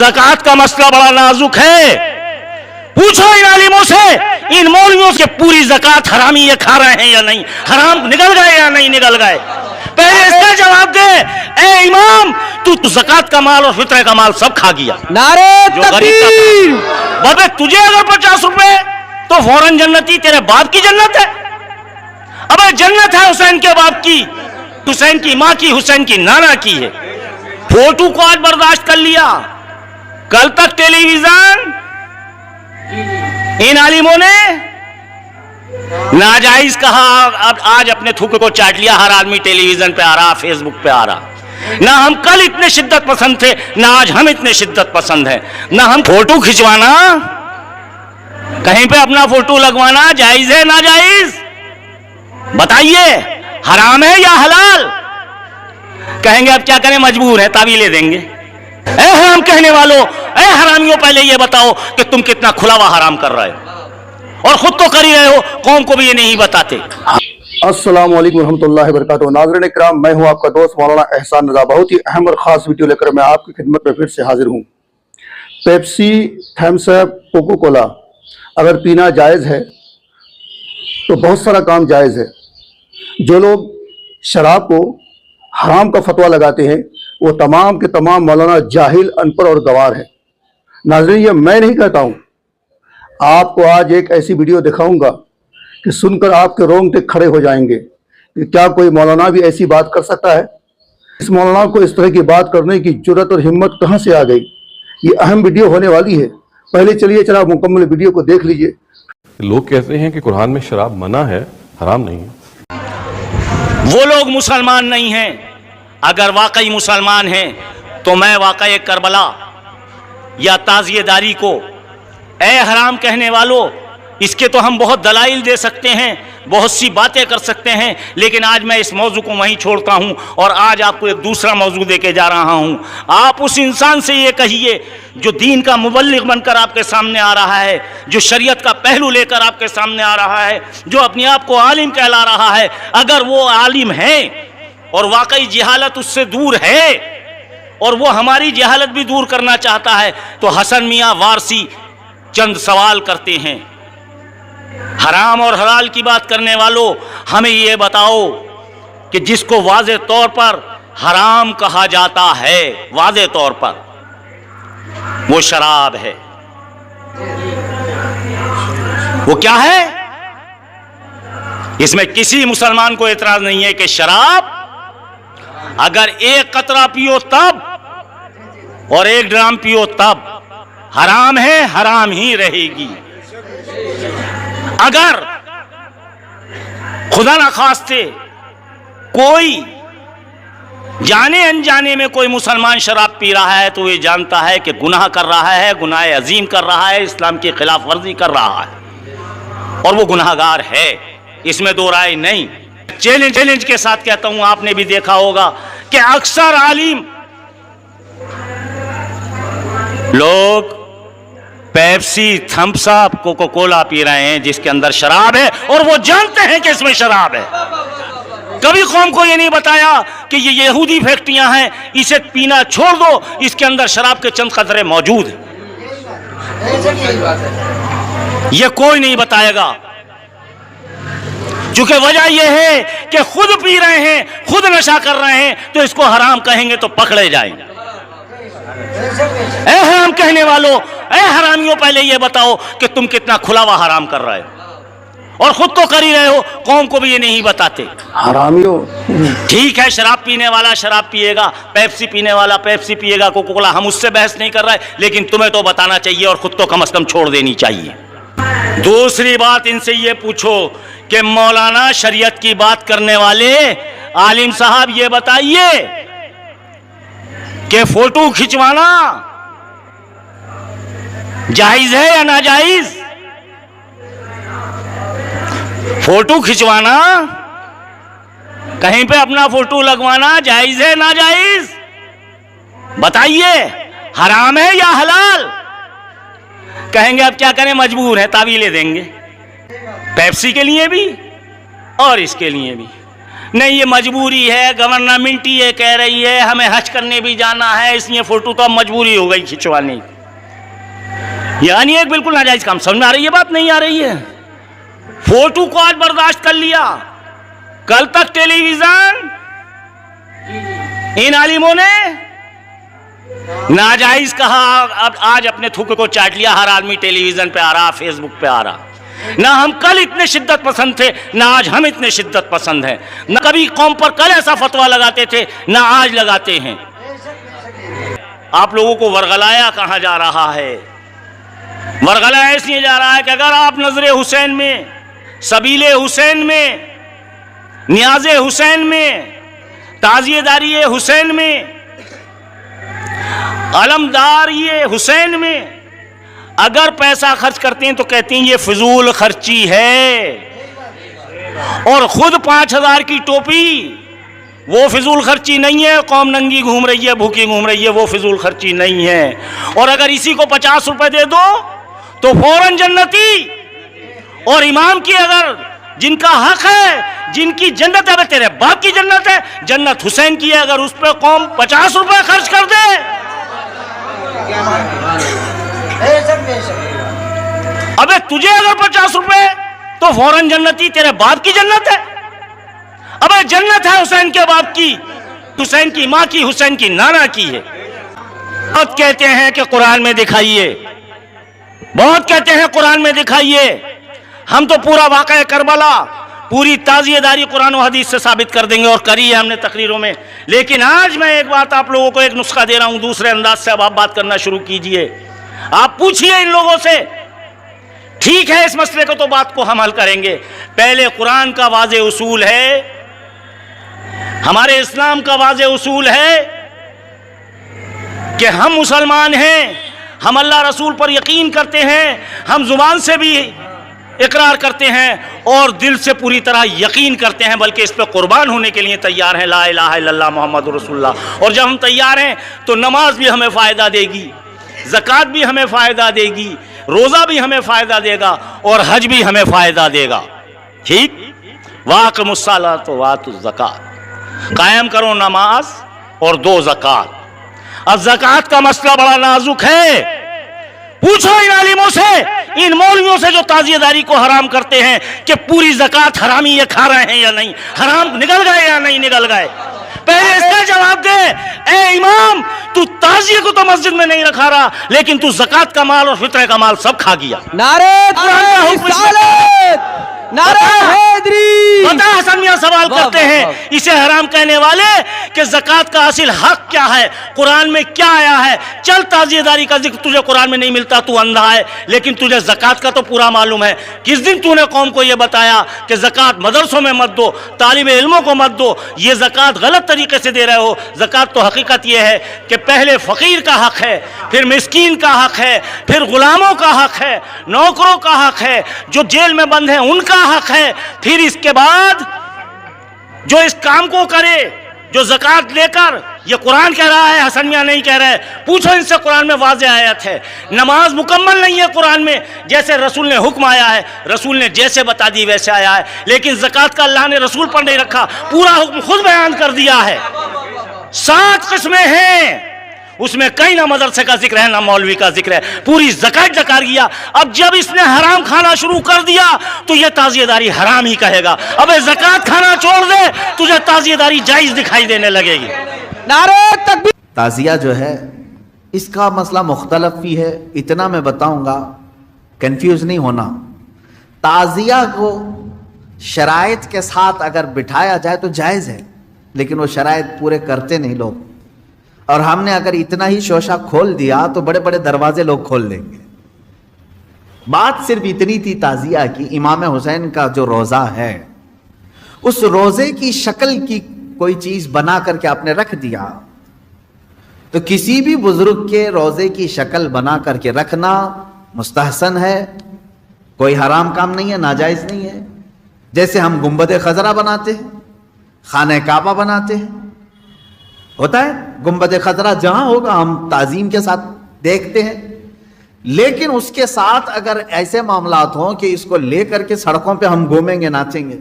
ज़कात का मसला बड़ा नाजुक है। पूछो इन आलिमों से, इन मौलवियों से, पूरी ज़कात हरामी ये खा रहे हैं या नहीं, हराम निकल गए या नहीं निकल गए। पहले इसका जवाब दे। ए इमाम, तू ज़कात का माल और फित्रे का माल सब खा गया। नारे तकबीर। बाबे तुझे अगर 50 रुपए तो फौरन जन्नती, तेरे बाप की जन्नत है। अबे जन्नत है हुसैन के बाप की, हुसैन की माँ की, हुसैन की नाना की है। फोटो को आज बर्दाश्त कर लिया, कल तक टेलीविजन इन आलिमों ने नाजायज कहा, अब आज अपने थूके को चाट लिया। हर आदमी टेलीविजन पे आ रहा, फेसबुक पे आ रहा। ना हम कल इतने शिद्दत पसंद थे, ना आज हम इतने शिद्दत पसंद हैं। ना हम फोटो खिंचवाना, कहीं पे अपना फोटो लगवाना जायज है ना जायज? बताइए, हराम है या हलाल? कहेंगे अब क्या करें, मजबूर है, तावीले देंगे। ए हराम कहने वालों, ए हरामियों, पहले ये बताओ कि तुम कितना खुलावा हराम कर रहे हो, और खुद तो कर ही रहे हो, कौम को भी ये नहीं बताते। अस्सलाम वालेकुम रहमतुल्लाहि व बरकातुहू। नाज़रीन इकराम, मैं हूं आपका दोस्त मौलाना एहसान रज़ा। बहुत ही अहम और ख़ास वीडियो लेकर मैं आपकी खिदमत में फिर से हाजिर हूं। Pepsi, Thums Up, Coca Cola अगर पीना जायज़ है तो बहुत सारा काम जायज़ है। जो लोग शराब को हराम का फतवा लगाते हैं वो तमाम के तमाम मौलाना जाहिल, अनपढ़ और गवार है। नाज़रीन, ये मैं नहीं कहता हूँ, आपको आज एक ऐसी वीडियो दिखाऊंगा कि सुनकर आपके रोंगटे खड़े हो जाएंगे कि क्या कोई मौलाना भी ऐसी बात कर सकता है। इस मौलाना को इस तरह की बात करने की जुर्रत और हिम्मत कहाँ से आ गई। ये अहम वीडियो होने वाली है। पहले चलिए जरा मुकम्मल वीडियो को देख लीजिए। लोग कहते हैं कि कुरान में शराब मना है, हराम नहीं है। वो लोग मुसलमान नहीं हैं। अगर वाकई मुसलमान हैं तो मैं वाकई करबला या ताज़ियेदारी को, ए हराम कहने वालों, इसके तो हम बहुत दलाइल दे सकते हैं, बहुत सी बातें कर सकते हैं, लेकिन आज मैं इस मौजू को वहीं छोड़ता हूं और आज आपको एक दूसरा मौजू दे के जा रहा हूं। आप उस इंसान से ये कहिए जो दीन का मुबल्लिग बनकर आपके सामने आ रहा है, जो शरीयत का पहलू लेकर आपके सामने आ रहा है, जो अपने आप को आलिम कहला रहा है, अगर वो आलिम है और वाकई जहालत उससे दूर है और वो हमारी जहालत भी दूर करना चाहता है, तो हसन मियाँ वारसी चंद सवाल करते हैं। हराम और हलाल की बात करने वालों, हमें ये बताओ कि जिसको वाज़े तौर पर हराम कहा जाता है, वाज़े तौर पर, वो शराब है। वो क्या है? इसमें किसी मुसलमान को एतराज नहीं है कि शराब अगर एक कतरा पियो तब और 1 ड्राम पियो तब हराम है, हराम ही रहेगी। अगर खुदा ना खास्ते कोई जाने अनजाने में कोई मुसलमान शराब पी रहा है तो ये जानता है कि गुनाह कर रहा है, गुनाह अजीम कर रहा है, इस्लाम की खिलाफ वर्जी कर रहा है और वो गुनाहगार है, इसमें दो राय नहीं। चैलेंज के साथ कहता हूं, आपने भी देखा होगा कि अक्सर आलिम लोग Pepsi, Thums Up, Coca Cola पी रहे हैं जिसके अंदर शराब है और वो जानते हैं कि इसमें शराब है। कभी कौम को ये नहीं बताया कि ये यहूदी फैक्ट्रियां हैं, इसे पीना छोड़ दो, इसके अंदर शराब के चंद कतरे मौजूद हैं। ये कोई नहीं बताएगा, चूंकि वजह यह है कि खुद पी रहे हैं, खुद नशा कर रहे हैं, तो इसको हराम कहेंगे तो पकड़े जाएंगे। ए हराम कहने वालों, ए हरामियों, पहले ये बताओ कि तुम कितना खुलावा हराम कर रहे हो और खुद तो कर ही रहे हो, कौम को भी ये नहीं बताते। हरामियों, ठीक है, शराब पीने वाला शराब पिएगा, पेप्सी पीने वाला पेप्सी पिएगा, कोको कोला, हम उससे बहस नहीं कर रहे, लेकिन तुम्हें तो बताना चाहिए और खुद तो कम से कम छोड़ देनी चाहिए। दूसरी बात, इनसे ये पूछो कि मौलाना शरीयत की बात करने वाले आलिम साहब, ये बताइए कि फोटो खिंचवाना जायज है या नाजायज? फोटो खिंचवाना, कहीं पे अपना फोटो लगवाना जायज है नाजायज? बताइए, हराम है या हलाल? कहेंगे अब क्या करें, मजबूर है, तावीले देंगे। पेप्सी के लिए भी और इसके लिए भी। नहीं ये मजबूरी है, गवर्नमेंट ही ये कह रही है हमें हज करने भी जाना है, इसलिए फोटो तो अब मजबूरी हो गई खिंचवाने की। यानी एक बिल्कुल नाजायज काम। समझ में आ रही है बात? नहीं आ रही है। फोटो को आज बर्दाश्त कर लिया, कल तक टेलीविजन इन आलिमों ने नाजायज कहा, अब आज अपने थूक को चाट लिया। हर आदमी टेलीविजन पे आ रहा, फेसबुक पे आ रहा। ना हम कल इतने शिद्दत पसंद थे, ना आज हम इतने शिद्दत पसंद हैं। न कभी कौम पर कल ऐसा फतवा लगाते थे, ना आज लगाते हैं। आप लोगों को वरगलाया कहां जा रहा है? वरगलाया इसलिए जा रहा है कि अगर आप नजरे हुसैन में, सबीले हुसैन में, नियाज़े हुसैन में, ताज़ियेदारी हुसैन में, अलमदार ये हुसैन में अगर पैसा खर्च करते हैं तो कहते हैं ये फिजूल खर्ची है। और खुद 5000 की टोपी वो फिजूल खर्ची नहीं है। कौम नंगी घूम रही है, भूखी घूम रही है, वो फिजूल खर्ची नहीं है। और अगर इसी को 50 रुपए दे दो तो फौरन जन्नती। और इमाम की अगर जिनका हक है, जिनकी जन्नत है, तेरे बाप की जन्नत है, जन्नत हुसैन की है, अगर उस पर कौम 50 रुपए खर्च कर दे, अबे तुझे अगर 50 रुपए तो फौरन जन्नती, तेरे बाप की जन्नत है। अबे जन्नत है हुसैन के बाप की, हुसैन की मां की, हुसैन की नाना की है। बहुत कहते हैं कि कुरान में दिखाइए, बहुत कहते हैं कुरान में दिखाइए। हम तो पूरा वाक़या करबला, पूरी ताज़ियेदारी कुरान और हदीस से साबित कर देंगे, और करी है हमने तकरीरों में। लेकिन आज मैं एक बात आप लोगों को, एक नुस्खा दे रहा हूं दूसरे अंदाज से। अब आप बात करना शुरू कीजिए, आप पूछिए इन लोगों से। ठीक है, इस मसले को तो बात को हम हल करेंगे। पहले कुरान का वाज़े उसूल है, हमारे इस्लाम का वाज़े उसूल है कि हम मुसलमान हैं, हम अल्लाह रसूल पर यकीन करते हैं, हम जुबान से भी इकरार करते हैं और दिल से पूरी तरह यकीन करते हैं, बल्कि इस पर कुर्बान होने के लिए तैयार हैं। ला इलाहा इल्लल्लाह मुहम्मदुर रसूलुल्लाह। और जब हम तैयार हैं तो नमाज भी हमें फ़ायदा देगी, ज़कात भी हमें फ़ायदा देगी, रोज़ा भी हमें फ़ायदा देगा, और हज भी हमें फ़ायदा देगा। ठीक, वाक़िमुस्सलात वातुज़ ज़कात, कायम करो नमाज और दो ज़कात। अब ज़कात का मसला बड़ा नाजुक है। पूछो इन आलिमों से, इन मौलवियों से जो ताज़ियेदारी को हराम करते हैं कि पूरी ज़कात हरामी ये खा रहे हैं या नहीं, हराम निकल गए या नहीं निकल गए। पहले इसका जवाब दे। ए इमाम, तू ताज़िये को तो मस्जिद में नहीं रखा रहा, लेकिन तू ज़कात का माल और फित्रे का माल सब खा गया। नारे नारे हैदरी। बता, हसन मियां सवाल करते हैं इसे हराम कहने वाले कि ज़कात का असल हक क्या है, कुरान में क्या आया है। चल, ताज़ियेदारी का जिक्र तुझे कुरान में नहीं मिलता, तू अंधा है, लेकिन तुझे ज़कात का तो पूरा मालूम है। किस दिन तूने कौम को यह बताया कि ज़कात मदरसों में मत दो, तालिब इल्मों को मत दो, ये ज़कात गलत तरीके से दे रहे हो। ज़कात तो हकीकत यह है कि पहले फ़कीर का हक है, फिर मिस्कीन का हक है, फिर गुलामों का हक है, नौकरों का हक है, जो जेल में बंद हैं उनका हक है, फिर इसके बाद जो इस काम को करे, जो ज़कात लेकर, ये कुरान कह रहा है, हसन मियां नहीं कह रहे। पूछो इनसे, कुरान में वाज़े आयत है। नमाज मुकम्मल नहीं है कुरान में, जैसे रसूल ने हुक्म आया है, रसूल ने जैसे बता दी वैसे आया है। लेकिन ज़कात का अल्लाह ने रसूल पर नहीं रखा, पूरा हुक्म खुद बयान कर दिया है। 7 किस्में हैं, उसमें कहीं ना मदरसे का जिक्र है ना मौलवी का जिक्र है, पूरी ज़कात ज़कार किया। अब जब इसने हराम खाना शुरू कर दिया तो ये ताज़ियेदारी हराम ही कहेगा। अबे ज़कात खाना छोड़ दे, तुझे ताज़ियेदारी जायज़ दिखाई देने लगेगी। नारे तकबीर। ताज़िया जो है, इसका मसला मुख्तलफ भी है, इतना मैं बताऊंगा, कंफ्यूज नहीं होना। ताज़िया को शराइत के साथ अगर बिठाया जाए तो जायज़ है, लेकिन वो शराइत पूरे करते नहीं लोग। और हमने अगर इतना ही शोशा खोल दिया तो बड़े बड़े दरवाजे लोग खोल देंगे। बात सिर्फ इतनी थी ताज़िया की, इमाम हुसैन का जो रोज़ा है, उस रोज़े की शक्ल की कोई चीज़ बना करके आपने रख दिया, तो किसी भी बुजुर्ग के रोज़े की शक्ल बना करके रखना मुस्तहसन है, कोई हराम काम नहीं है, नाजायज़ नहीं है। जैसे हम गुंबद खजरा बनाते हैं, खाने काबा बनाते हैं, होता है गुंबद खजरा जहां होगा हम ताजीम के साथ देखते हैं। लेकिन उसके साथ अगर ऐसे मामलात हों कि इसको लेकर के सड़कों पे हम घूमेंगे, नाचेंगे,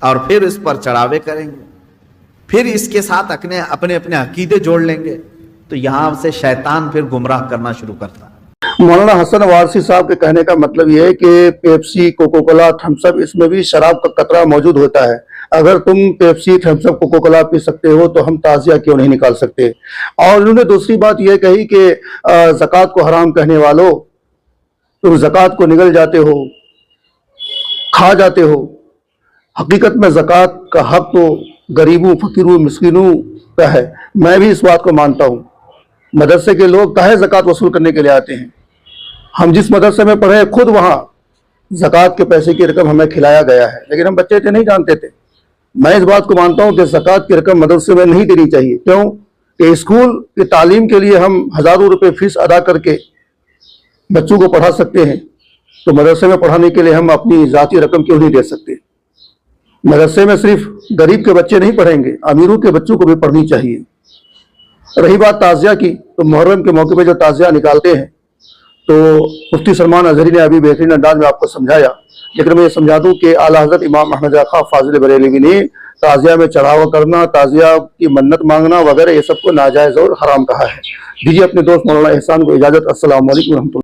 और फिर इस पर चढ़ावे करेंगे, फिर इसके साथ अपने अपने अपने अकीदे जोड़ लेंगे, तो यहां से शैतान फिर गुमराह करना शुरू करता है। मौलाना हसन वारसी साहब के कहने का मतलब यह है कि Pepsi, Coca Cola, Thums Up, इसमें भी शराब का कतरा मौजूद होता है। अगर तुम Pepsi, Thums Up, Coca Cola पी सकते हो तो हम ताजिया क्यों नहीं निकाल सकते। और उन्होंने दूसरी बात यह कही कि ज़कात को हराम कहने वालों, तुम ज़कात को निगल जाते हो, खा जाते हो। हकीकत में ज़कात का हक तो गरीबों, फकीरों, मिस्किनों का है। मैं भी इस बात को मानता हूँ। मदरसे के लोग काहे ज़कात वसूल करने के लिए आते हैं। हम जिस मदरसे में पढ़े खुद वहाँ ज़कात के पैसे की रकम हमें खिलाया गया है, लेकिन हम बच्चे थे, नहीं जानते थे। मैं इस बात को मानता हूँ कि ज़कात की रकम मदरसे में नहीं देनी चाहिए। क्यों कि स्कूल की तालीम के लिए हम हज़ारों रुपए फीस अदा करके बच्चों को पढ़ा सकते हैं, तो मदरसे में पढ़ाने के लिए हम अपनी ज़ाती रकम क्यों नहीं दे सकते। मदरसे में सिर्फ गरीब के बच्चे नहीं पढ़ेंगे, अमीरों के बच्चों को भी पढ़नी चाहिए। रही बात ताज़िया की, तो मुहर्रम के मौके पे जो ताज़िया निकालते हैं, तो मुफ्ती सलमान अज़हरी ने अभी बेहतरीन अंदाज में आपको समझाया, लेकिन मैं ये समझा दूं कि आला हज़रत इमाम अहमद रज़ा खां फाज़िल बरेलवी ने ताज़िया में चढ़ावा करना, ताज़िया की मन्नत मांगना वगैरह ये सबको नाजायज़ और हराम कहा है। दीजिए अपने दोस्त मौलाना एहसान को इजाज़त। अस्सलाम वालेकुम रहमतुल्लाह।